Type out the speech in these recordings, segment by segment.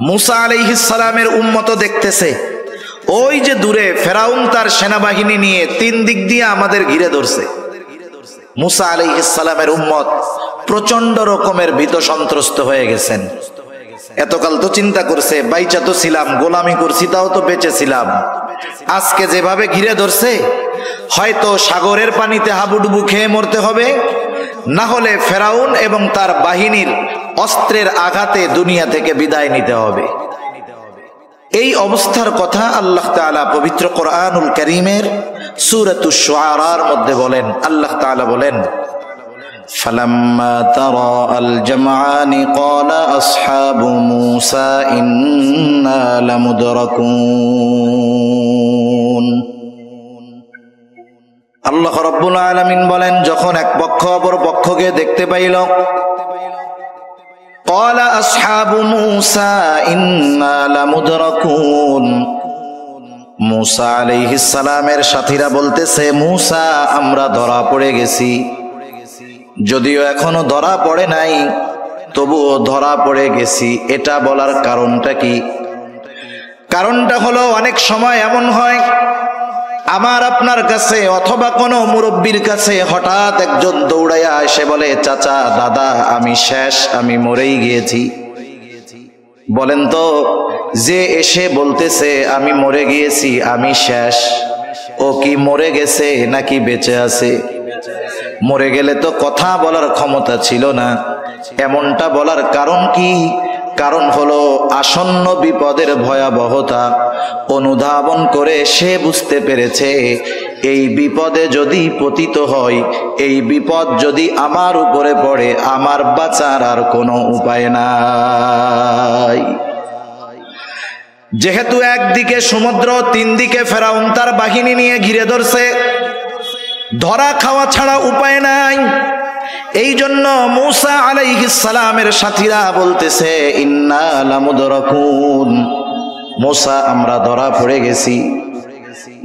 মুসা আলাইহিস সালামের উম্মত দেখতেছে ওই যে দূরে ফেরাউন তার সেনাবাহিনী নিয়ে তিন দিক দিয়ে আমাদের ঘিরে ধরছে। মুসা আলাইহিস সালামের উম্মত প্রচন্ড রকমের ভীত সন্ত্রস্ত হয়ে গেছেন। এতকাল তো চিন্তা করছে বাইচা তো ছিলাম, গোলামি করছি, তাও তো বেঁচে ছিলাম। আজকে যেভাবে ঘিরে ধরছে হয়তো সাগরের পানিতে হাবুডুবু খেয়ে মরতে হবে, না হলে ফেরাউন এবং তার বাহিনীর অস্ত্রের আঘাতে দুনিয়া থেকে বিদায় নিতে হবে। এই অবস্থার কথা আল্লাহ তাআলা পবিত্র কোরআনুল কারীমের সূরাতুশ শুআরার মধ্যে বলেন। আল্লাহ তাআলা বলেন, ফালাম্মা তারাআল জামআনি ক্বালা আসহাবু মূসা ইন্না লামুদরাকুন। আল্লাহ রাব্বুল আলামিন বলেন, যখন এক পক্ষ অপর পক্ষকে দেখতে পাইল, ক্বালা আসহাবু মূসা ইন্না লামুদরাকুন। মূসা আলাইহিস সালামের সাথীরা বলতেছে, মূসা আমরা ধরা পড়ে গেছি। যদিও এখনো ধরা পড়ে নাই, তবুও ধরা পড়ে গেছি। এটা বলার কারণটা কি? কারণটা হলো অনেক সময় এমন হয় আমার আপনার কাছে অথবা কোনো মুরব্বীর কাছে হঠাৎ একজন দৌড়াইয়া এসে বলে, চাচা দাদা আমি শেষ, আমি মরেই গিয়েছি। বলেন তো, যে এসে বলতেছে আমি মরে গিয়েছি, আমি শেষ, ও কি মরে গেছে নাকি বেঁচে আছে? মরে গেলে তো কথা বলার ক্ষমতা ছিল না। এমনটা বলার কারণ কি? কারণ হলো আসন্ন বিপদের ভয়াবহতা অনুধাবন করে সে বুঝতে পেরেছে এই বিপদে যদি পতিত হয়, এই বিপদ যদি আমার উপরে পড়ে, আমার বাঁচার আর কোনো উপায় নাই। যেহেতু একদিকে সমুদ্র, তিন দিকে ফেরাউন তার বাহিনী নিয়ে ঘিরে ধরছে, ধরা খাওয়া ছাড়া উপায় নাই। এই জন্য মূসা আলাইহিস সালামের সাথীরা বলতেছে, ইন্না লামুদরাকুন, মূসা আমরা ধরা পড়ে গেছি।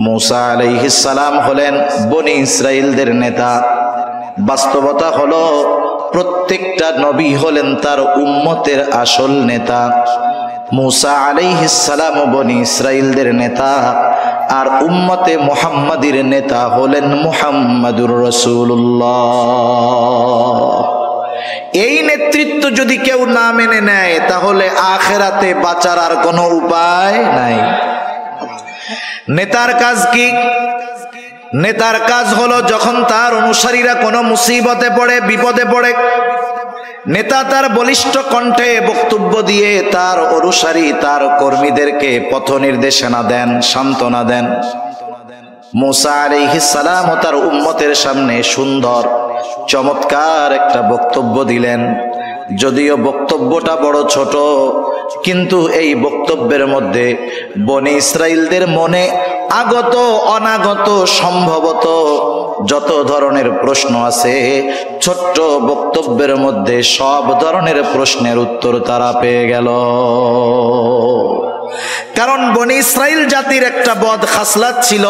মূসা আলাইহিস সালাম হলেন বনি ইসরাইলদের নেতা। বাস্তবতা হলো প্রত্যেকটা নবী হলেন তার উম্মতের আসল নেতা। মূসা আলাইহিস সালাম বনি ইসরাইলদের নেতা, আর উম্মতে মুহাম্মাদির নেতা হলেন মুহাম্মাদুর রাসূলুল্লাহ। এই নেতৃত্ব যদি কেউ না মেনে নেয়, তাহলে আখিরাতে বাঁচার আর কোনো উপায় নাই। নেতার কাজ কি? নেতার কাজ হলো যখন তার অনুসারীরা কোনো মুসিবতে পড়ে, বিপদে পড়ে, নেতা তার বলিষ্ঠ কণ্ঠে বক্তব্য দিয়ে তার অনুসারী, তার কর্মীদেরকে পথ নির্দেশনা দেন, সান্ত্বনা দেন। মূসা আলাইহিস সালাম ও তার উম্মতের সামনে সুন্দর চমৎকার একটা বক্তব্য দিলেন। যদিও বক্তব্যটা বড় ছোট, কিন্তু এই বক্তব্যের মধ্যে বনি ইসরাইলদের মনে আগত অনাগত সম্ভবত যত ধরনের প্রশ্ন আছে, ছোট্ট বক্তব্যের মধ্যে সব ধরনের প্রশ্নের উত্তর তারা পেয়ে গেল। কারণ বনি ইসরাইল জাতির একটা বদ খাসলাত ছিল,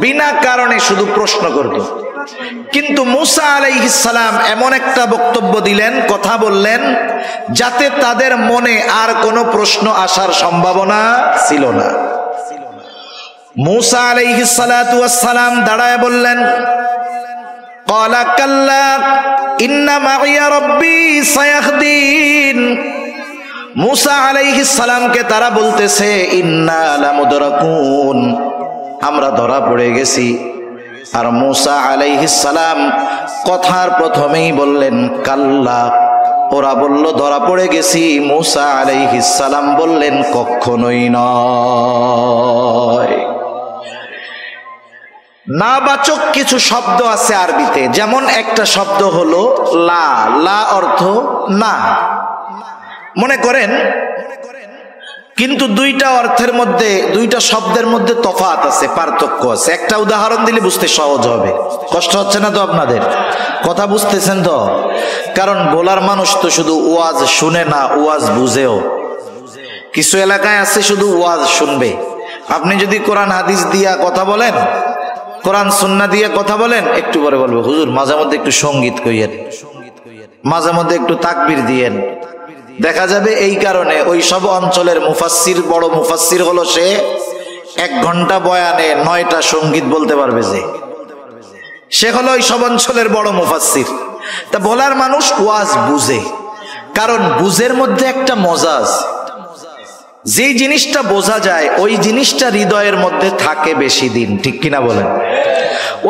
বিনা কারণে শুধু প্রশ্ন করত। কিন্তু মূসা আলাইহিস সালাম এমন একটা বক্তব্য দিলেন, কথা বললেন, যাতে তাদের মনে আর কোনো প্রশ্ন আসার সম্ভাবনা ছিল না। মূসা আলাইহিস সালাতু ওয়াস সালাম দাঁড়ায় বললেন, ক্বালা কাল্লা ইন্না মাইয়া রাব্বী সায়াহদিন। মূসা আলাইহিস সালামকে তারা বলতেছে, ইন্না লামুদরাকুন, আমরা ধরা পড়ে গেছি। আর মূসা আলাইহিস সালাম কথার প্রথমেই বললেন কাল্লা। ওরা বলল ধরা পড়ে গেছি, মূসা আলাইহিস সালাম বললেন কখনোই নয়। নাবাচক কিছু শব্দ আছে আরবিতে, যেমন একটা শব্দ হলো লা। লা অর্থ না, মনে করেন, কিন্তু দুইটা অর্থের মধ্যে, দুইটা শব্দের মধ্যে তফাৎ আছে, পার্থক্য আছে। একটা উদাহরণ দিলে বুঝতে সহজ হবে। কষ্ট হচ্ছে না তো আপনাদের? কথা বুঝতেছেন তো? কারণ বলার মানুষ তো শুধু ওয়াজ শুনে না, ওয়াজ বুঝেও। কিছু এলাকায় আছে শুধু ওয়াজ শুনবে। আপনি যদি কোরআন হাদিস দিয়া কথা বলেন, কোরআন সুন্নাহ দিয়ে কথা বলেন, একটু পরে বলবে হুজুর মাঝে মধ্যে একটু সঙ্গীত কইয়েন, মাঝে মধ্যে একটু তাকবীর দিয়েন, দেখা যাবে এই কারণে ওই সব অঞ্চলের মুফাসসির, বড় মুফাসসির হলো সে 1 ঘন্টা বয়ানে 9টা সঙ্গীত বলতে পারবে, যে সে হলো ওই সব অঞ্চলের বড় মুফাসসির। তা বলার মানুষ ওয়াজ বুঝে, কারণ বুঝের মধ্যে একটা মজা আছে। যেই জিনিসটা বোঝা যায় ওই জিনিসটা হৃদয়ের মধ্যে থাকে বেশি দিন, ঠিক কিনা বলেন?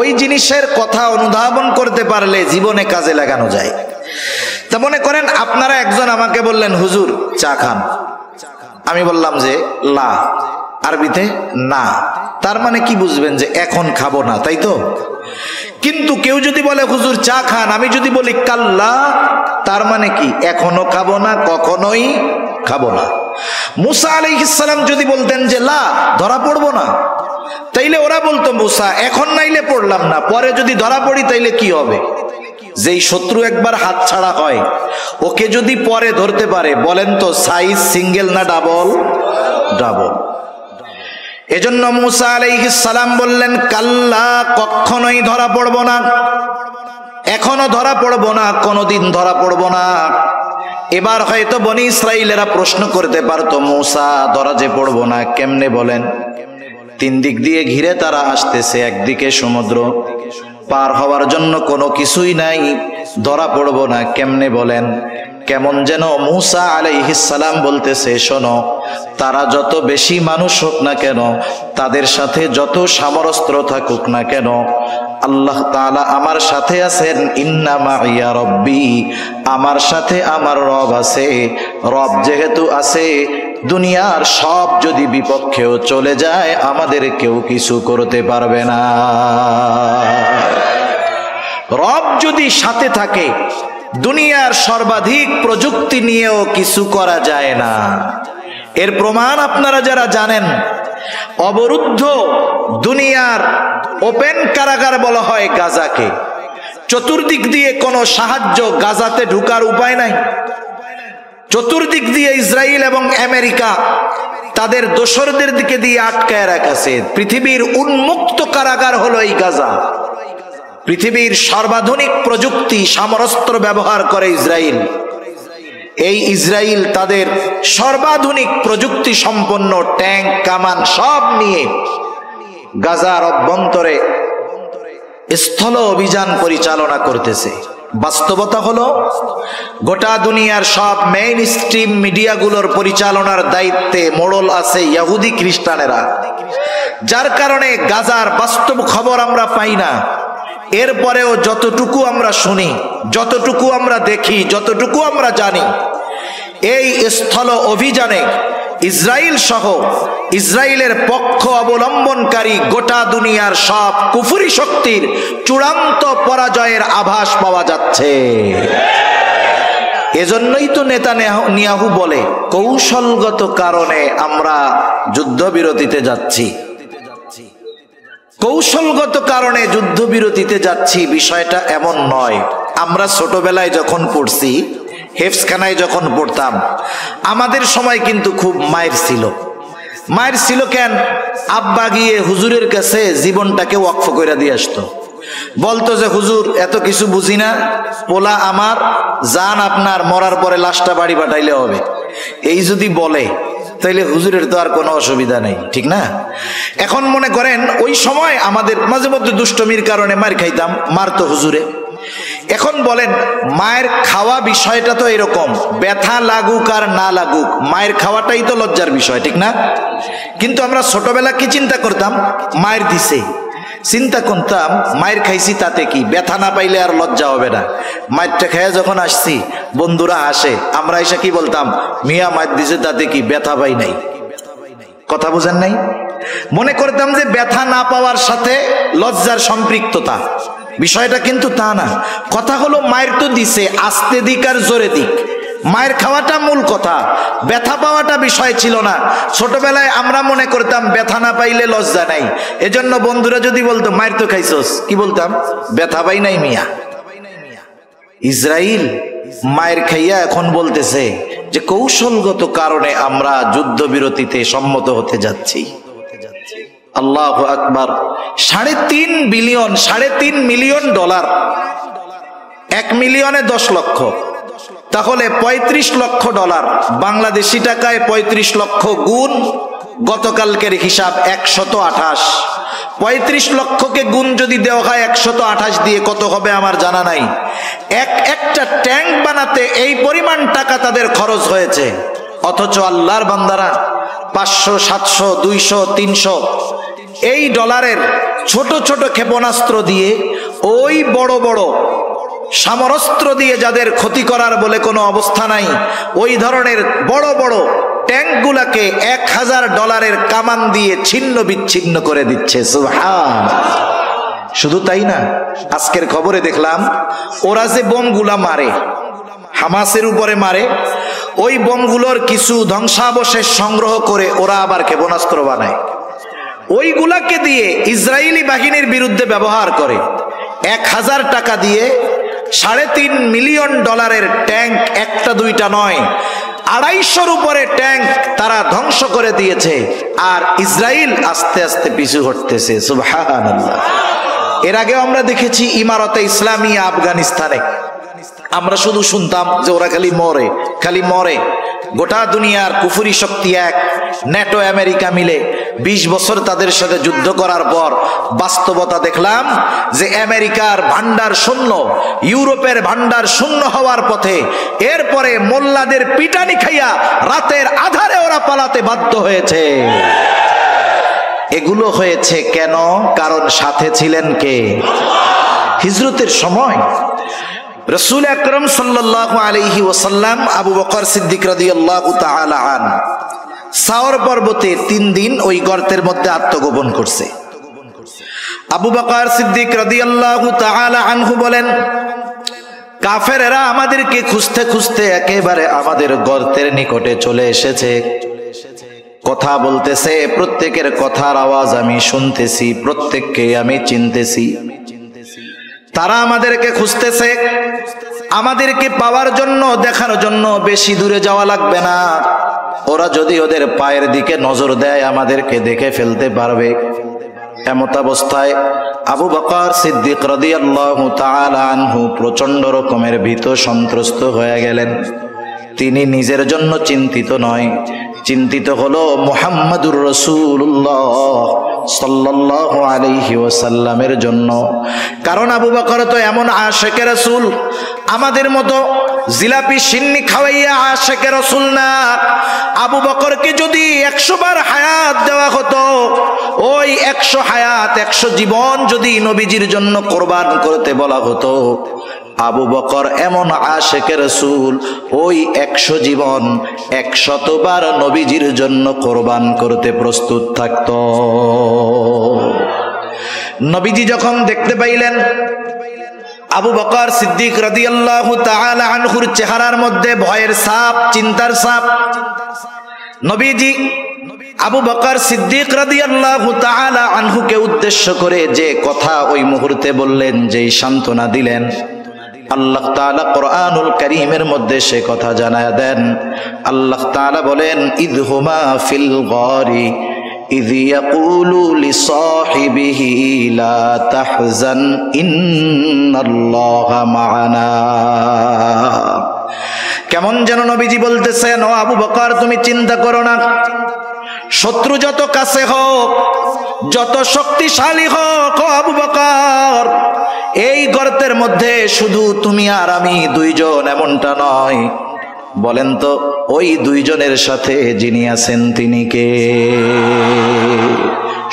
ওই জিনিসের কথা অনুধাবন করতে পারলে জীবনে কাজে লাগানো যায়। তা মনে করেন আপনারা একজন আমাকে বললেন, হুজুর চা খান। আমি বললাম যে লা, আরবিতে না, তার মানে কি বুঝবেন? যে এখন খাবো না, তাই তো? কিন্তু কেউ যদি বলে হুজুর চা খান, আমি যদি বলি কাল্লা, তার মানে কি? এখনো খাবো না, কখনোই খাবো না। মুসা আলাইহিস সালাম যদি বলতেন যে লা, ধরা পড়বো না, তাইলে ওরা বলতো মুসা এখন নাইলে পড়লাম না, পরে যদি ধরা পড়ি তাইলে কি হবে? যেই শত্রু একবার হাত ছাড়া হয়, ওকে যদি পরে ধরতে পারে, বলেন তো সাইজ সিঙ্গেল না ডাবল? ডাবল। এজন্য মুসা আলাইহিস সালাম বললেন কাল্লা, কখনোই ধরা পড়বো না, এখনো ধরা পড়বো না, কোনোদিন ধরা পড়বো না। এবার হয়তো বনি ইসরাইলেরা প্রশ্ন করতে পারতো, মুসা ধরা যে পড়বো না কেমনে বলেন? 3 দিক দিয়ে ঘিরে তারা আসতেছে, একদিকে সমুদ্র, পার হওয়ার জন্য কোনো কিছুই নাই, ধরা পড়বো না কেমনে বলেন? কেমন যেন মুসা আলাইহিস সালাম বলতেছে, শোনো, তারা যত বেশি মানুষ হোক না কেন, তাদের সাথে যত সামরস্ত্র থাকুক না কেন, আল্লাহ তাআলা আমার সাথে আছেন। ইন্না মাইয়া রব্বি, আমার সাথে আমার রব আছে। রব যেহেতু আছে, দুনিয়ার সব যদি বিপক্ষেও চলে যায়, আমাদের কেউ কিছু করতে পারবে না। রব যদি সাথে থাকে, দুনিয়ার সর্বাধিক প্রযুক্তি নিয়েও কিছু করা যায় না। এর প্রমাণ আপনারা যারা জানেন, অবরুদ্ধ দুনিয়ার ওপেন কারাগার বলা হয় গাজাকে। চতুর্দিক দিয়ে কোনো সাহায্য গাজাতে ঢুকার উপায় নাই। চতুর্দিক দিয়ে ইসরায়েল এবং আমেরিকা তাদের দোসরদের দিকে দিয়ে আটকায় রাখছে। পৃথিবীর উন্মুক্ত কারাগার হলো এই গাজা। পৃথিবীর সর্বাধুনিক প্রযুক্তি সমরাস্ত্র ব্যবহার করে ইসরায়েল। এই ইসরায়েল তাদের সর্বাধুনিক প্রযুক্তি সম্পন্ন ট্যাঙ্ক, কামান সব নিয়ে গাজার অভ্যন্তরে স্থল অভিযান পরিচালনা করতেছে। বাস্তবতা হলো, গোটা দুনিয়ার সব মেইন স্ট্রিম মিডিয়াগুলোর পরিচালনার দায়িত্বে মোড়ল আছে ইহুদি খ্রিস্টানেরা, যার কারণে গাজার বাস্তব খবর আমরা পাই না। এরপরেও যতটুকু আমরা শুনি, যতটুকু আমরা দেখি, যতটুকু আমরা জানি, এই স্থল অভিযানে ইসরায়েল সহ ইসরায়েলের পক্ষ অবলম্বনকারী গোটা দুনিয়ার সব কুফরি শক্তির চূড়ান্ত পরাজয়ের আভাস পাওয়া যাচ্ছে। এজন্যই তো নেতানিয়াহু বলে, কৌশলগত কারণে আমরা যুদ্ধবিরতিতে যাচ্ছি। কৌশলগত কারণে যুদ্ধবিরতিতে যাচ্ছি, বিষয়টা এমন নয়। আমরা ছোটবেলায় যখন পড়ছি, হেফজখানায় যখন পড়তাম, আমাদের সময় কিন্তু খুব মায়ের ছিল। মায়ের ছিল কেন? আব্বা গিয়ে হুজুরের কাছে জীবনটাকে ওয়াকফ করে দিয়ে আসতো। বলতো যে হুজুর এত কিছু বুঝি না, পোলা আমার, জান আপনার, মরার পরে লাশটা বাড়ি পাঠাইলে হবে। এই যদি বলে তাইলে হুজুরের তো আর কোনো অসুবিধা নেই, ঠিক না? এখন মনে করেন ওই সময় আমাদের মাঝে মধ্যে দুষ্টমির কারণে মার খাইতাম, মারতো হুজুরে। এখন বলেন, মায়ের খাওয়া বিষয়টা তো এরকম, ব্যথা লাগুক আর না লাগুক, মায়ের খাওয়াটাই তো লজ্জার বিষয়, ঠিক না? কিন্তু আমরা ছোটবেলা কি চিন্তা করতাম? মায়ের দিছে, চিন্তা করতাম মায়ের খাইছি তাতে কি, ব্যথা না পাইলে আর লজ্জা হবে না। মায়েরটা খাইয়া যখন আসছি, বন্ধুরা আসে, আমরা এসে কি বলতাম? মিয়া মায়ের দিছে তাতে কি, ব্যথা পাই নাই। কথা বুঝেন নাই? মনে করতাম যে ব্যথা না পাওয়ার সাথে লজ্জার সম্পৃক্ততা, বিষয়টা কিন্তু তা না। কথা হলো মায়ের তো দিছে, আস্তে দিক আর জোরে দিক, মায়ের খাওয়াটা মূল কথা, ব্যথা পাওয়াটা বিষয় ছিল না। ছোটবেলায় আমরা মনে করতাম ব্যথা না পাইলে লজ্জা নাই। এজন্য বন্ধুরা যদি বলতো মায়ের তো খাইছস, কি বলতাম? ব্যথা পাই নাই মিয়া। ইসরায়েল মায়ের খাইয়া এখন বলতেছে যে কৌশলগত কারণে আমরা যুদ্ধবিরতিতে সম্মত হতে যাচ্ছি। আল্লাহু আকবার। 3.5 বিলিয়ন, $3.5 মিলিয়ন, 1 মিলিয়নে 10 লক্ষ, তাহলে ৩৫ লক্ষ ডলার, বাংলাদেশি টাকায় ৩৫ লক্ষ গুণ গতকালকের হিসাব ১২৮। ৩৫ লক্ষকে গুণ যদি দেওয়া হয় ১২৮ দিয়ে কত হবে আমার জানা নাই। একটা ট্যাঙ্ক বানাতে এই পরিমাণ টাকা তাদের খরচ হয়েছে, অথচ আল্লাহর বান্দারা ৫০০, ৭০০, ২০০, ৩০০ এই ডলারের ছোট ছোট ক্ষেপণাস্ত্র দিয়ে, ওই বড় বড় সমরাস্ত্র দিয়ে যাদের ক্ষতি করার বলে কোনো অবস্থা নাই, ওই ধরনের বড় বড় ট্যাঙ্কগুলাকে $১,০০০ কামান দিয়ে ছিন্ন বিচ্ছিন্ন করে দিচ্ছে। সুবহানাল্লাহ। শুধু তাই না, আজকের খবরে দেখলাম ওরা যে বোমগুলা মারে, হামাসের উপরে মারে, ওই বোমগুলোর কিছু ধ্বংসাবশেষ সংগ্রহ করে ওরা আবার ক্ষেপণাস্ত্র বানায়, ওইগুলাকে দিয়ে ইসরায়েলি বাহিনীর বিরুদ্ধে ব্যবহার করে। ১,০০০ টাকা দিয়ে $৩.৫ মিলিয়ন ট্যাঙ্ক, একটা দুইটা নয়, ২৫০র উপরে ট্যাঙ্ক তারা ধ্বংস করে দিয়েছে, আর ইসরায়েল আস্তে আস্তে পিছু হটতেছে। সুবহানাল্লাহ। এর আগে আমরা দেখেছি ইমারতে ইসলামিয়া আফগানিস্তানে, আমরা শুধু শুনতাম যে ওরা খালি মরে খালি মরে, গোটা দুনিয়ার কুফরি শক্তি এক, ন্যাটো আমেরিকা মিলে ২০ বছর তাদের সাথে যুদ্ধ করার পর বাস্তবতা দেখলাম যে আমেরিকার ভান্ডার শূন্য, ইউরোপের ভান্ডার শূন্য হওয়ার পথে। এরপরে মোল্লাদের পিটানি খাইয়া রাতের আধারে ওরা পালাতে বাধ্য হয়েছে। এগুলো হয়েছে কেন? কারণ সাথে ছিলেন কে? হিজরতের সময় রাসূল আকরাম সাল্লাল্লাহু আলাইহি ওয়াসাল্লাম আবু বকর সিদ্দিক রাদিয়াল্লাহু তাআলা আন সাওর পর্বতে ৩ দিন ওই গর্তের মধ্যে আত্মগোপন করছে। আবু বকর সিদ্দিক রাদিয়াল্লাহু তাআলা আনহু বলেন, কাফেরেরা আমাদেরকে খুঁজতে খুঁজতে একেবারে আমাদের গর্তের নিকটে চলে এসেছে, কথা বলতেছে, প্রত্যেকের কথার আওয়াজ আমি শুনতেছি, প্রত্যেককে আমি চিনতেছি। তারা আমাদেরকে খুঁজতেছে, আমাদেরকে পাওয়ার জন্য, দেখার জন্য বেশি দূরে যাওয়া লাগবে না, ওরা যদি ওদের পায়ের দিকে নজর দেয় আমাদেরকে দেখে ফেলতে পারবে। এমত অবস্থায় আবু বকর সিদ্দিক রাদিয়াল্লাহু তাআলা আনহু প্রচন্ড রকমের ভীত সন্ত্রস্ত হয়ে গেলেন। তিনি নিজের জন্য চিন্তিত নয়, চিন্তিত হলো মুহাম্মাদুর রাসূলুল্লাহ সাল্লাল্লাহু আলাইহি ওয়াসাল্লামের জন্য। কারণ আবু বকর তো এমন আশিকে রাসূল, আমাদের মতো জিলাপি সিন্নি খাওয়াইয়া আশিকে রাসূল না। আবু বকরকে যদি ১০০ বার হায়াত দেওয়া হতো, ওই ১০০ হায়াত, ১০০ জীবন যদি নবীজির জন্য কোরবান করতে বলা হতো, আবু বকর এমন আশিকে রাসূল, ওই ১০০ জীবন ১০০ বার নবীজির জন্য কোরবান করতে প্রস্তুত থাকত। নবীজি যখন দেখতে পাইলেন আবু বকর সিদ্দিক রাদিয়াল্লাহু তাআলা আনহুর চেহারার মধ্যে ভয়ের ছাপ, চিন্তার ছাপ, নবীজি আবু বকর সিদ্দিক রাদিয়াল্লাহু তাআলা আনহুকে উদ্দেশ্য করে যে কথা ওই মুহূর্তে বললেন, যেই সান্ত্বনা দিলেন, আল্লাহ তাআলা কোরআনুল কারীমের মধ্যে সে কথা জানায়া দেন। আল্লাহ তাআলা বলেন, ইযহুমা ফিল গারি ইয ইয়াকুলু লিসাহিবিহি লা তাহজান ইন্নাল্লাহা মা'ানা। কেমন যেন নবীজি বলতেছেন, ও আবু বকর তুমি চিন্তা করো না, শত্রু যত কাছে হোক, যত শক্তিশালী হোক, ও আবু বকর এই গর্তের মধ্যে শুধু তুমি আর আমি দুইজন এমনটা নয়। বলেন তো ওই দুইজনের সাথে যিনি আছেন তিনি কে?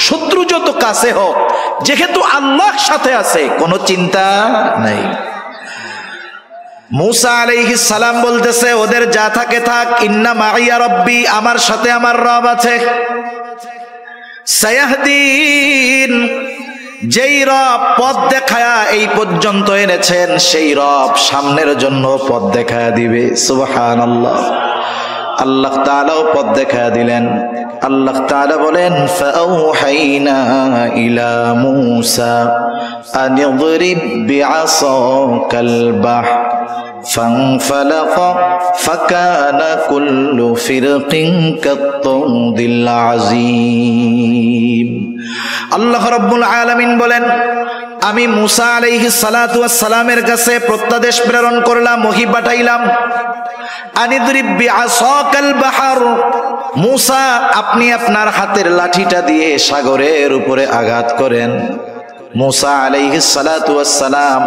শত্রু যত কাছে হোক, যেহেতু আল্লাহ সাথে আছে, কোনো চিন্তা নাই। মুসা আলাইহিস সালাম বলতেছে, ওদের যা থাকে থাক, ইন্না মাইয়া রব্বি, আমার সাথে আমার রব আছে। সায়াহদিন, যেই রব পথ দেখায়া এই পর্যন্ত এনেছেন, সেই রব সামনের জন্য পথ দেখায়া দিবে। সুবহানাল্লাহ। আল্লাহ তাআলাও পথ দেখায়া দিলেন। আল্লাহ তাআলা বলেন, ফাআওহাইনা ইলা মূসা আন ইদরিব বিআসাকাল বাহর ফানফালাকা ফাকানা কুল্লু ফিরকিন কাত-তাউদিল আযীম। আল্লাহ রাব্বুল আলামিন বলেন, আমি মুসা আলাইহিস সালাতু ওয়াস সালামের কাছে প্রত্যাদেশ প্রেরণ করলাম, ওহী পাঠাইলাম, আনিদরিব বিআসাকাল বাহর, মুসা আপনি আপনার হাতের লাঠিটা দিয়ে সাগরের উপরে আঘাত করেন। মুসা আলাইহিস সালাতু ওয়াস সালাম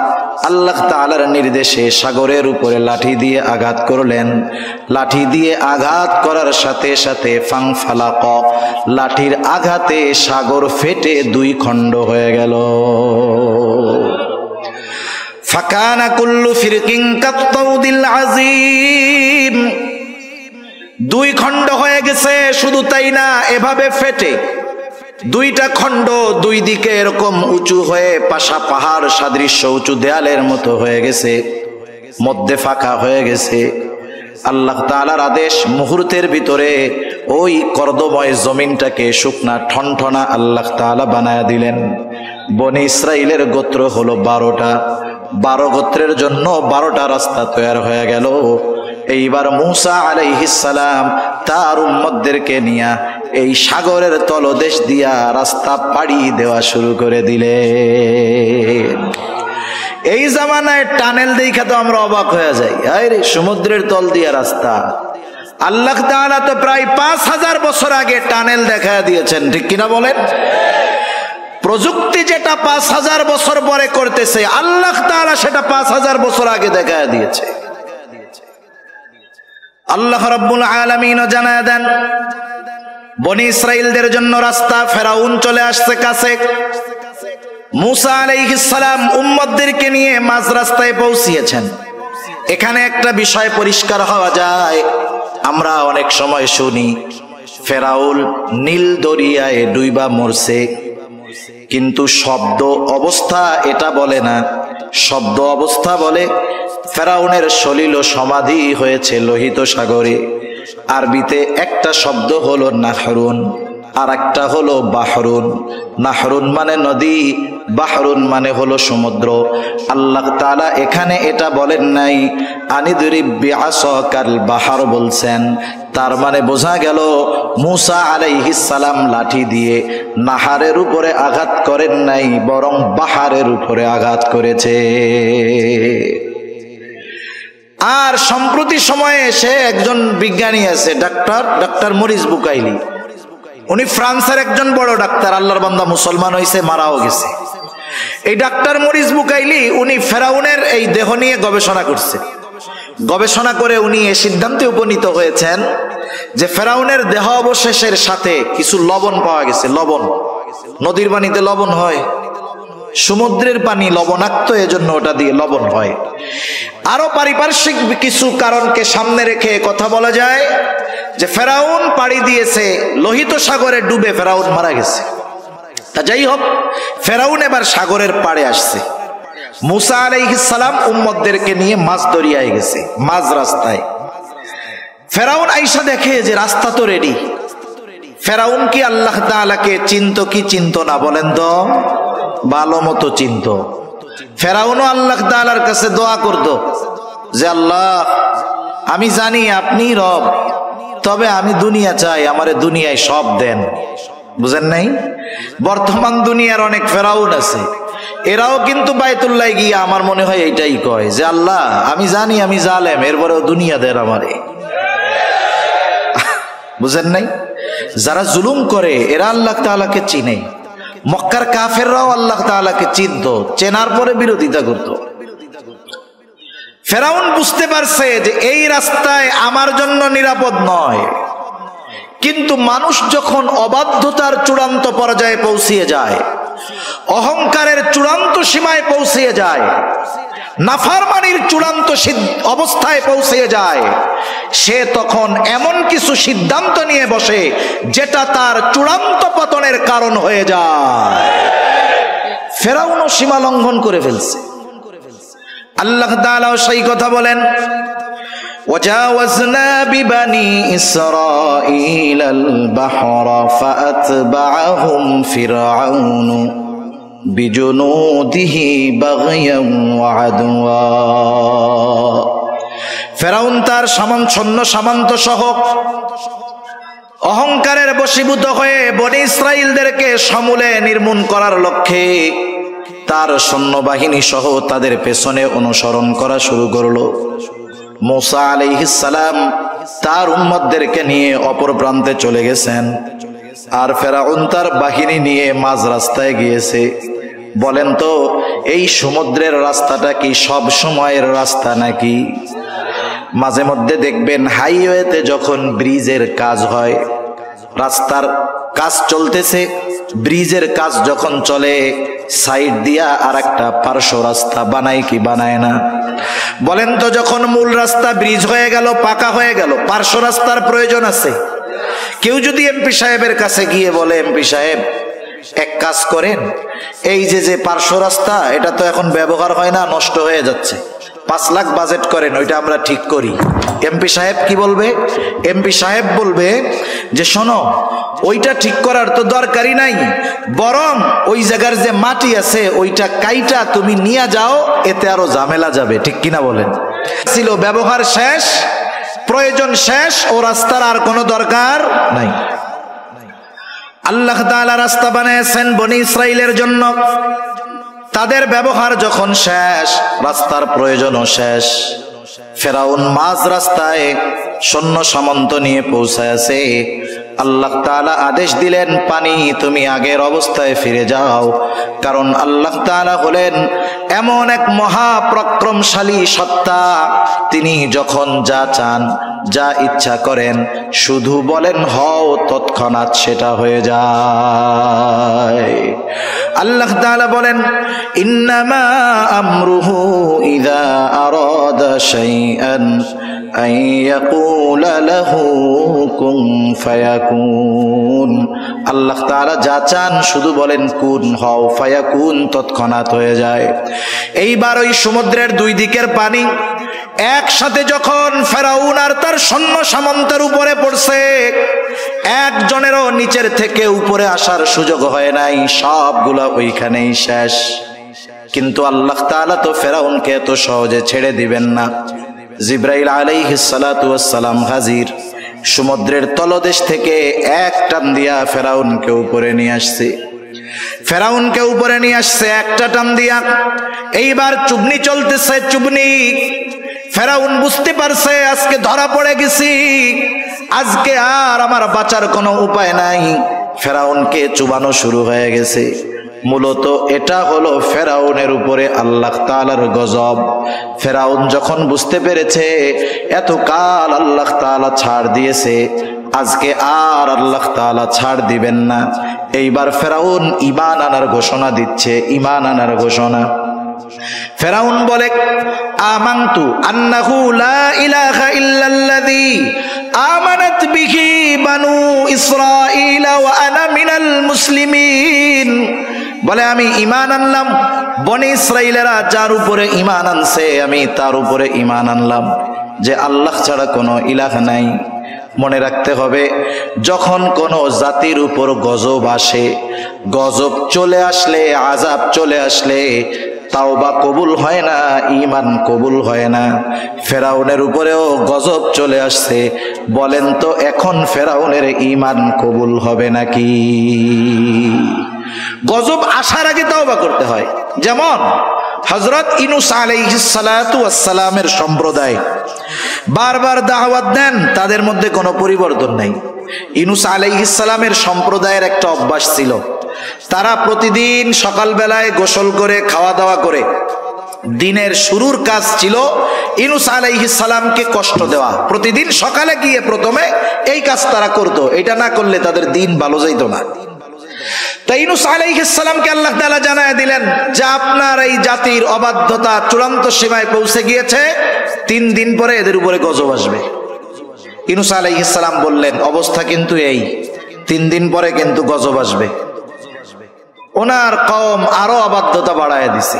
আল্লাহ তাআলার নির্দেশে সাগরের উপরে লাঠি দিয়ে আঘাত করলেন। লাঠি দিয়ে আঘাত করার সাথে সাথে ফাংফালাক, লাঠির আঘাতে সাগর ফেটে দুই খণ্ড হয়ে গেল। ফাকানা কুল্লু ফিরকিন কাত্তাউদিল আযীম, দুই খণ্ড হয়ে গেছে। শুধু তাই না, এভাবে ফেটে দুইটা খণ্ড দুই দিকে এরকম উঁচু হয়ে পাশা পাহাড় সাদৃশ্য উঁচু দেয়ালের মতো হয়ে গেছে, মধ্যে ফাঁকা হয়ে গেছে। আল্লাহ তাআলার আদেশ, মুহূর্তের ভিতরে ওই কর্দময় জমিনটাকে শুকনা ঠনঠনা আল্লাহ তাআলা বানায়া দিলেন। বনি ইসরাইলের গোত্র হলো 12টা, 12 গোত্রের জন্য 12টা রাস্তা তৈরি হয়ে গেল। এইবার মুসা আলাইহিস সালাম তার উম্মতদেরকে নিয়ে এই সাগরের তলদেশ দিয়া রাস্তা পাড়ি দেওয়া শুরু করে দিলেন। এই জামানায় টানেল দেখা তো আমরা অবাক হয়ে যাই, আরে সমুদ্রের তল দিয়া রাস্তা। আল্লাহ তাআলা তো প্রায় 5000 বছর আগে টানেল দেখায় দিয়েছেন, ঠিক কিনা বলেন? প্রযুক্তি যেটা 5000 বছর পরে করতেছে, আল্লাহ তাআলা সেটা 5000 বছর আগে দেখায় দিয়েছে। আল্লাহ রাব্বুল আলামিনও জানায় দেন, বনি ইসরাইলদের জন্য রাস্তা, ফেরাউন চলে আসছে কাছে। মুসা আলাইহিস সালাম উম্মতদেরকে নিয়ে মাঝ রাস্তায় পৌঁছিয়েছেন। এখানে একটা বিষয় পরিষ্কার হওয়া যায়, আমরা অনেক সময় শুনি ফেরাউন নীল দরিয়ায় ডুইবা মরছে, কিন্তু শব্দ অবস্থা এটা বলে না। শব্দ অবস্থা বলে ফেরাউনের সলিল সমাধি হয়েছে লোহিত সাগরে। আরবিতে একটা শব্দ হলো নাহরুন, আর একটা হলো বাহরুন। নাহরুন মানে নদী, বাহরুন মানে হলো সমুদ্র। আল্লাহ তাআলা এখানে এটা বলেন নাই, আনিদরিব বিআসাকাল বাহর বলছেন। তার মানে বোঝা গেল মুসা আলাইহিস সালাম লাঠি দিয়ে নাহারের উপরে আঘাত করেন নাই, বরং বাহারের উপরে আঘাত করেছে। আর সম্প্রতি সময়ে সে একজন বিজ্ঞানী আছে, ডাক্তার মরিস বুকাইলি। উনি ফ্রান্সের একজন বড় ডাক্তার, আল্লাহর বান্দা, মুসলমান হয়েছে, মারাও গেছে। এই ডাক্তার মরিস বুকাইলি উনি ফেরাউনের এই দেহ নিয়ে গবেষণা করছে। গবেষণা করে উনি এই সিদ্ধান্তে উপনীত হয়েছেন যে ফেরাউনের দেহ অবশেষের সাথে কিছু লবণ পাওয়া গেছে। লবণ, নদীর পানিতে লবণ হয়, সমুদ্রের পানি লবণাক্ত, এজন্য ওটা দিয়ে লবণ হয়। আরো পারিপার্শ্বিক কিছু কারণকে সামনে রেখে কথা বলা যায় যে ফেরাউন পাড়ি দিয়েছে লোহিত সাগরে, ডুবে ফেরাউন মারা গেছে। তা যাই হোক, ফেরাউন এবার সাগরের পাড়ে আসছে। মুসা আলাইহিস সালাম উম্মতদেরকে নিয়ে মাঝ দরিয়ায় গেছে, মাঝ রাস্তায়। ফেরাউন আইসা দেখে যে রাস্তা তো রেডি। ফেরাউন কি আল্লাহ তাআলাকে চিনত কি চিনত না বলেন তো? ভালো মতো চিনত। ফেরাউনও আল্লাহ তাআলার কাছে দোয়া করত যে আল্লাহ, আমি জানি আপনি রব, তবে আমি দুনিয়া চাই, আমারে দুনিয়ায় সব দেন। বুঝেন নাই? বর্তমান দুনিয়ার অনেক ফেরাউন আছে, এরাও কিন্তু বায়তুল্লাহ গিয়ে আমার মনে হয় এইটাই কয় যে আল্লাহ, আমি জানি আমি জালেম, এরপরেও দুনিয়া দেন আমারে। বুঝেন নাই? যারা জুলুম করে এরা আল্লাহ তাআলাকে চিনে। মক্কার কাফেররাও আল্লাহ তাআলাকে চিনত, চেনার পরে বিরোধিতা করত। ফেরাউন বুঝতে পারছে যে এই রাস্তায় আমার জন্য নিরাপদ নয়, কিন্তু মানুষ যখন অবাধ্যতার চূড়ান্ত পর্যায়ে পৌঁছিয়ে যায়, অহংকারের চূড়ান্ত সীমায় পৌঁছিয়ে যায়, নাফরমানির চূড়ান্ত অবস্থায় পৌঁছিয়ে যায়, সে তখন এমন কিছু সিদ্ধান্ত নিয়ে বসে যেটা তার চূড়ান্ত পতনের কারণ হয়ে যায়। ফেরাউনও সীমা লঙ্ঘন করে ফেলছে। আল্লাহ তাআলাও সেই কথা বলেন, وجاوزنا ببني إسرائيل البحر فأتبعهم فرعون بجنوده بغيا وعدوا। ফেরাউন তার সৈন্য সামন্ত সহ অহংকারের বশীভূত হয়ে বনি ইসরাইলদেরকে সমূলে নির্মূল করার লক্ষ্যে তার সৈন্যবাহিনী সহ তাদের পেছনে অনুসরণ করা শুরু করলো। মূসা আলাইহিস সালাম তার উম্মতদেরকে নিয়ে অপর প্রান্তে চলে গেছেন, আর ফেরাউন তার বাহিনী নিয়ে মাঝ রাস্তায় গিয়েছে। বলেন তো, এই সমুদ্রের রাস্তাটা কি সব সময়ের রাস্তা নাকি? মাঝে মধ্যে দেখবেন হাইওয়েতে যখন ব্রিজের কাজ হয়, রাস্তার কাজ চলতেছে, ব্রিজের কাজ যখন চলে, সাইড দিয়া আর একটা পার্শ্ব রাস্তা বানায় কি বানায় না? বলেন তো, যখন মূল রাস্তা ব্রিজ হয়ে গেল, পাকা হয়ে গেল, পার্শ্ব রাস্তার প্রয়োজন আছে? কেউ যদি এমপি সাহেবের কাছে গিয়ে বলে, এমপি সাহেব এক কাজ করেন, এই যে পার্শ্ব রাস্তা এটা তো এখন ব্যবহার হয় না, নষ্ট হয়ে যাচ্ছে, 5 লাখ বাজেট করেন, ওইটা আমরা ঠিক করি। এমপি সাহেব কি বলবে? এমপি সাহেব বলবে যে শোনো, ওইটা ঠিক করার তো দরকারই নাই, বরং ওই জায়গার যে মাটি আছে ওইটা কাইটা তুমি নিয়ে যাও, এতে আরো ঝামেলা যাবে। ঠিক কিনা বলেন? ছিল ব্যবহার শেষ, প্রয়োজন শেষ, ও রাস্তার আর কোনো দরকার নাই। আল্লাহ তাআলা রাস্তা বানিয়েছেন বনি ইসরাইলের জন্য, তাদের ব্যবহার যখন শেষ, রাস্তার প্রয়োজনও শেষ। ফেরাউন মাঝ রাস্তায় সৈন্য সামন্ত নিয়ে পৌঁছায়ছে। আল্লাহ তাআলা আদেশ দিলেন, পানি তুমি আগের অবস্থায় ফিরে যাও, কারণ আল্লাহ তাআলা হলেন এমন এক মহাপরাক্রমশালী সত্তা, তিনি যখন যা চান, যা ইচ্ছা করেন, শুধু বলেন হও, তৎক্ষণাৎ সেটা হয়ে যায়। আল্লাহ তাআলা বলেন, ইন্নামা আমরুহু ইযা আরাদা শাইআন আন ইয়াকুলা লাহু কুন ফায়াকুন। আল্লাহ তাআলা যা চান শুধু বলেন কুন হও, ফায়াকুন তৎক্ষণাৎ হয়ে যায়। এইবার ওই সমুদ্রের দুই দিকের পানি একসাথে যখন ফেরাউন আর তার সৈন্য সামন্তের উপরে পড়ছে, একজনেরও নিচের থেকে উপরে আসার সুযোগ হয় নাই, সবগুলা ওইখানেই শেষ। কিন্তু আল্লাহ তাআলা তো ফেরাউনকে এত সহজে ছেড়ে দিবেন না। জিবরাইল আলাইহিস সালাতু ওয়াস সালাম হাজির, সমুদ্রের তলদেশ থেকে এক টান দিয়া ফেরাউনকে উপরে নিয়ে আসছে। ফেরাউনকে উপরে নিয়ে আসছে একটা টান দিয়া। এইবার চুবনি চলতেছে, চুবনি। ফেরাউন বুঝতে পারছে আজকে ধরা পড়ে গেছি, আজকে আর আমার বাঁচার কোনো উপায় নাই। ফেরাউনকে চুবানো শুরু হয়ে গেছে। মূলত এটা হলো ফেরাউনের উপরে আল্লাহ তাআলার গজব। ফেরাউন যখন বুঝতে পেরেছে এতকাল আল্লাহ তাআলা ছাড় দিয়েছে, আজকে আর আল্লাহ তাআলা ছাড় দিবেন না, এইবার ফেরাউন ঈমান আনার ঘোষণা দিচ্ছে, ঈমান আনার ঘোষণা। ফেরাউন বলে, আমানতু আন্নাহু লা ইলাহা ইল্লাল্লাযী আমানাত বিহি বানু ইসরাঈল ওয়া আনা মিনাল মুসলিমিন। বলে, আমি ঈমান আনলাম, বনি ইসরাঈলেরা যার উপরে ঈমান আনছে আমি তার উপরে ঈমান আনলাম, যে আল্লাহ ছাড়া কোনো ইলাহ নাই। মনে রাখতে হবে, যখন কোনো জাতির উপর গজব আসে, গজব চলে আসলে, আযাব চলে আসলে, তাওবা কবুল হয় না, ঈমান কবুল হয় না। ফেরাউনের উপরেও গজব চলে আসছে, বলেন তো এখন ফেরাউনের ঈমান কবুল হবে নাকি? গজব আসার আগে তাওবা করতে হয়। যেমন হযরত ইউনূস আলাইহিস সালাতু ওয়াস সালামের সম্প্রদায় বারবার দাওয়াত দেন, তাদের মধ্যে কোনো পরিবর্তন নাই। ইউনূস আলাইহিস সালামের সম্প্রদায়ের একটা অভ্যাস ছিল, তারা প্রতিদিন সকালবেলায় গোসল করে খাওয়া দাওয়া করে দিনের শুরুর কাজ ছিল ইউনূস আলাইহিস সালামকে কষ্ট দেওয়া। প্রতিদিন সকালে গিয়ে প্রথমে এই কাজ তারা করত, এটা না করলে তাদের দিন ভালো যাইত না। তাই ইউনূস আলাইহিস সালামকে আল্লাহ তাআলা জানায় দিলেন যে আপনার এই জাতির অবাধ্যতা চূড়ান্ত সীমায় পৌঁছে গিয়েছে, 3 দিন পরে এদের উপরে গজব আসবে। ইউনূস আলাইহিস সালাম বললেন, অবস্থা কিন্তু এই, 3 দিন পরে কিন্তু গজব আসবে। ওনার কওম আরো অবাধ্যতা বাড়ায় দিছে।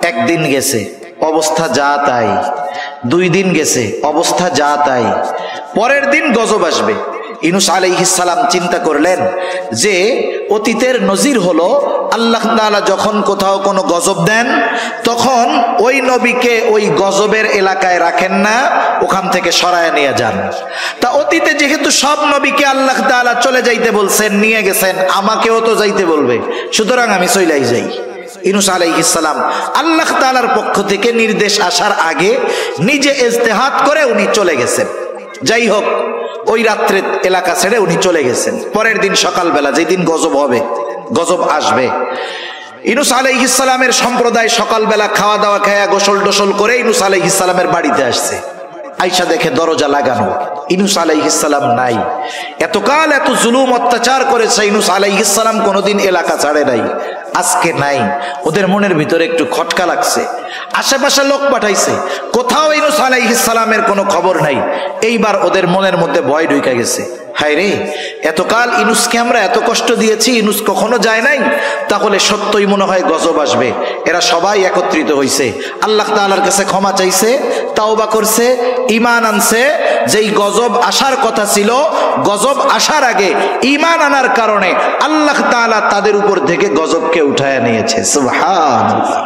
1 দিন গেছে, অবস্থা যা তাই। 2 দিন গেছে, অবস্থা যা তাই। পরের দিন গজব আসবে। ইউনূস আলাইহিস সালাম চিন্তা করলেন যে অতীতের নজির হলো, আল্লাহ তাআলা যখন কোথাও কোনো গজব দেন তখন ওই নবীকে ওই গজবের এলাকায় রাখেন না, ওখান থেকে সরায় নিয়ে যান। তা অতীতে যেহেতু সব নবীকে আল্লাহ তাআলা চলে যাইতে বলছেন, নিয়ে গেছেন, আমাকেও তো যাইতে বলবে, সুতরাং আমি চইলাই যাই। ইউনূস আলাইহিস সালাম আল্লাহ তাআলার পক্ষ থেকে নির্দেশ আসার আগে নিজে ইজতিহাদ করে উনি চলে গেছেন। যাই হোক, ওই রাত্রে এলাকা ছেড়ে উনি চলে গেছেন। পরের দিন সকালবেলা, যেদিন গজব হবে, গজব আসবে, ইউনূস আলাইহিস সালামের সম্প্রদায় সকালবেলা খাওয়া দাওয়া খায়া গোসল টোসল করে ইউনূস আলাইহিস সালামের বাড়িতে আসছে। আয়েশা দেখে দরজা লাগানো, ইউনূস আলাইহিস সালাম নাই। এতকাল এত জুলুম অত্যাচার করেছে ইউনূস আলাইহিস সালাম, কোনোদিন এলাকা ছাড়ে নাই, আজকে নাই। ওদের মনের ভিতরে একটু খটকা লাগছে। আশেপাশে লোক পাঠাইছে, কোথাও ইউনূস আলাইহিস সালামের কোনো খবর নাই। এইবার ওদের মনের মধ্যে ভয় ঢুকে গেছে। হায় রে, এতকাল ইউনূসকে আমরা এত কষ্ট দিয়েছি, ইউনূস কখনো যায় নাই, তাহলে সত্যই মনে হয় গজব আসবে। এরা সবাই একত্রিত হইছে, আল্লাহ তাআলার কাছে ক্ষমা চাইছে, তাওবা করছে, ঈমান আনছে। যেই গজব আসার কথা ছিল, গজব আসার আগে ঈমান আনার কারণে আল্লাহ তাআলা তাদের উপর থেকে গজবকে উঠায় নিয়েছে। সুবহানাল্লাহ।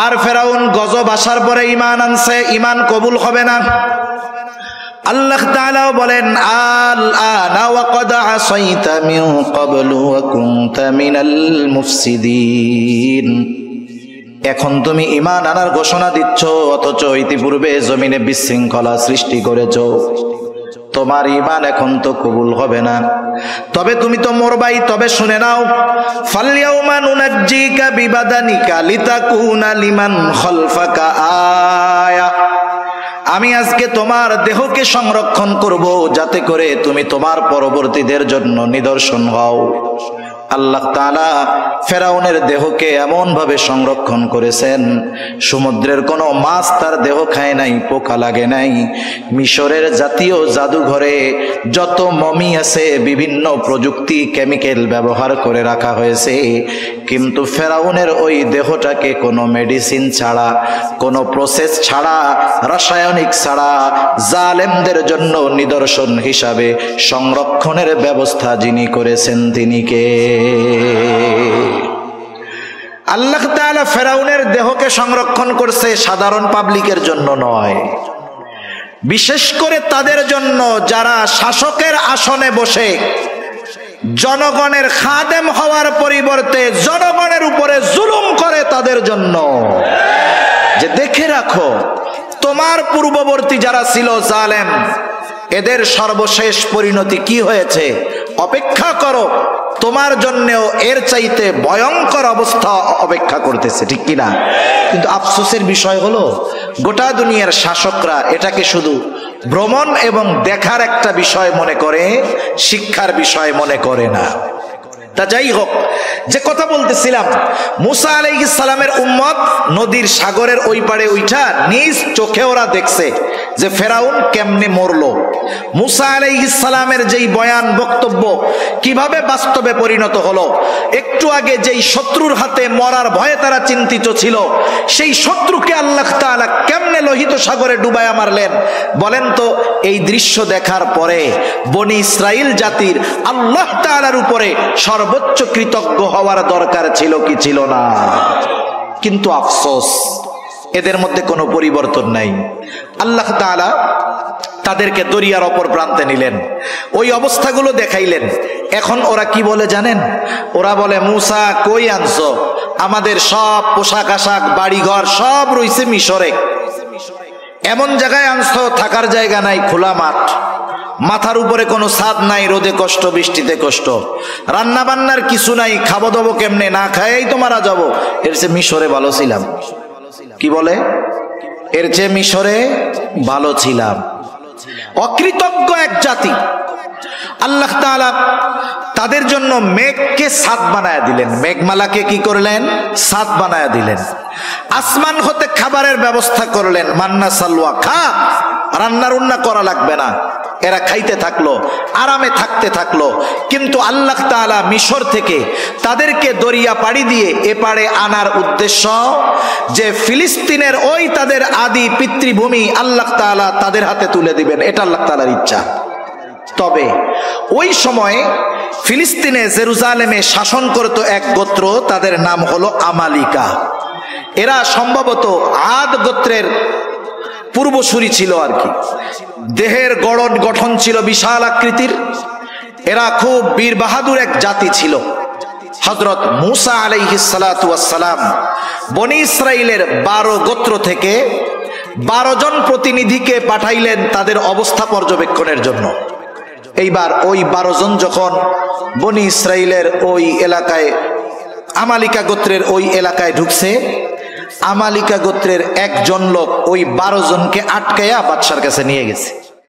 আর ফেরাউন গজব আসার পরে ঈমান আনছে, ঈমান কবুল হবে না। আল্লাহ তাআলা বলেন, আল-আনা ওয়া ক্বাদ আসাইতা মিন ক্বাবলু ওয়া কুনতা মিনাল মুফসিদিন। এখন তুমি ঈমান আনার ঘোষণা দিচ্ছ, অথচ ইতিপূর্বে জমিনে বিশৃঙ্খলা সৃষ্টি করেছ। তোমার ঈমান এখন তো কবুল হবে না। তবে তুমি তো মরবাই। তবে শুনে নাও, ফালইয়াউমা নুনাজ্জিকা বিবাদানিকা লিতাকুনা লিমান খালফাকা আয়া। আমি আজকে তোমার দেহকে সংরক্ষণ করব, যাতে করে তুমি তোমার পরবর্তীদের জন্য নিদর্শন হও। আল্লাহ তাআলা ফেরাউনের দেহকে এমন ভাবে সংরক্ষণ করেছেন, সমুদ্রের কোনো মাছ তার দেহ খায় নাই, পোকা লাগে নাই। মিশরের জাতীয় জাদুঘরে যত মমি আছে, বিভিন্ন প্রযুক্তি কেমিক্যাল ব্যবহার করে রাখা হয়েছে, কিন্তু ফেরাউনের ওই দেহটাকে কোনো মেডিসিন ছাড়া, কোনো প্রসেস ছাড়া, রাসায়নিক ছাড়া জালেমদের জন্য নিদর্শন হিসাবে সংরক্ষণের ব্যবস্থা যিনি করেছেন তিনি কে? আল্লাহ তাআলা ফেরাউনের দেহকে সংরক্ষণ করছে, সাধারণ পাবলিকের জন্য নয়, বিশেষ করে তাদের জন্য যারা শাসকের আসনে বসে জনগণের খাদেম হওয়ার পরিবর্তে জনগণের উপরে জুলুম করে, তাদের জন্য। যে দেখে রাখো, তোমার পূর্ববর্তী যারা ছিল জালেম, এদের সর্বশেষ পরিণতি কি হয়েছে, অপেক্ষা করো, তোমার জন্যও এর চাইতে ভয়ঙ্কর অবস্থা অপেক্ষা করতেছে, ঠিক কিনা? কিন্তু আফসোসের বিষয় হলো, গোটা দুনিয়ার শাসকরা এটাকে শুধু ভ্রমণ এবং দেখার একটা বিষয় মনে করে, শিক্ষার বিষয় মনে করে না। তা যাই হোক, যে কথা বলতেছিলাম, মুসা আলাইহিস সালামের উম্মত নদীর সাগরের ওই পারে উঠা নিজ চোখে ওরা দেখছে যে ফেরাউন কেমনে মরলো। মুসা আলাইহিস সালামের যেই বয়ান, বক্তব্য কিভাবে বাস্তবে পরিণত হলো। একটু আগে যেই শত্রুর হাতে মরার ভয়ে তারা চিন্তিত ছিল, সেই শত্রুকে আল্লাহ তাআলা কেমনে লোহিত সাগরে ডুবায়া মারলেন। বলেন তো, এই দৃশ্য দেখার পরে বনি ইসরাইল জাতির আল্লাহ তাআলার উপরে সর্বোচ্চ কৃতজ্ঞ হওয়ার দরকার ছিল কি ছিল না? কিন্তু আফসোস, এদের মধ্যে কোনো পরিবর্তন নাই। আল্লাহ তাআলা তাদেরকে দরিয়ার অপর প্রান্তে নিলেন, ওই অবস্থাগুলো দেখাইলেন। এখন ওরা কি বলে জানেন? ওরা বলে, মুসা কই আনছো? আমাদের সব পোশাক আশাক, বাড়িঘর সব রইছে মিশরে, এমন জায়গায় আনছো থাকার জায়গা নাই, খোলা মাঠ, মাথার উপরে কোনো ছাদ নাই, রোদে কষ্ট, বৃষ্টিতে কষ্ট, রান্না বান্নার কিছু নাই, খাবো দাবো কেমনে, না খাইয়াই তো মারা যাবো। এর চেয়ে মিশরে ভালো ছিলাম। কি বলে? এর চেয়ে মিশরে ভালো ছিলাম। অকৃতজ্ঞ এক জাতি। আল্লাহ তাআলা তাদের জন্য মেঘকে ছাদ বানায়া দিলেন, মেঘমালাকে কি করলেন? ছাদ বানায়া দিলেন। আসমান হতে খাবারের ব্যবস্থা করলেন, মান্না সালওয়া, খা, রান্না রুন্না করা লাগবে না। এরা খাইতে থাকলো, আরামে থাকতে থাকলো। কিন্তু আল্লাহ তাআলা মিশর থেকে তাদেরকে দরিয়া পাড়ি দিয়ে এপারে আনার উদ্দেশ্য, যে ফিলিস্তিনের ওই তাদের আদি পিতৃভূমি আল্লাহ তাআলা তাদের হাতে তুলে দিবেন, এটা আল্লাহ তাআলার ইচ্ছা। তবে ওই সময় ফিলিস্তিনে, জেরুজালেমে শাসন করত এক গোত্র, তাদের নাম হলো আমালিকা। এরা সম্ভবত আদ গোত্রের পূর্বসূরি ছিল আর কি। দেহের গঠন ছিল বিশাল আকৃতির। এরা খুব বীর বাহাদুর এক জাতি ছিল। হযরত মূসা আলাইহিস সালাতু ওয়াস সালাম বনি ইসরাইলের 12 গোত্র থেকে 12 জন প্রতিনিধিকে পাঠাইলেন তাদের অবস্থা পর্যবেক্ষণের জন্য। এইবার ওই 12 জন যখন বনি ইসরাইলের ওই এলাকায় আমালিকা গোত্রের ওই এলাকায় ঢুকছে, আমালিকা গোত্রের একজন লোক ওই 12 জনকে আটকায়া বাদশার কাছে নিয়ে গেছে।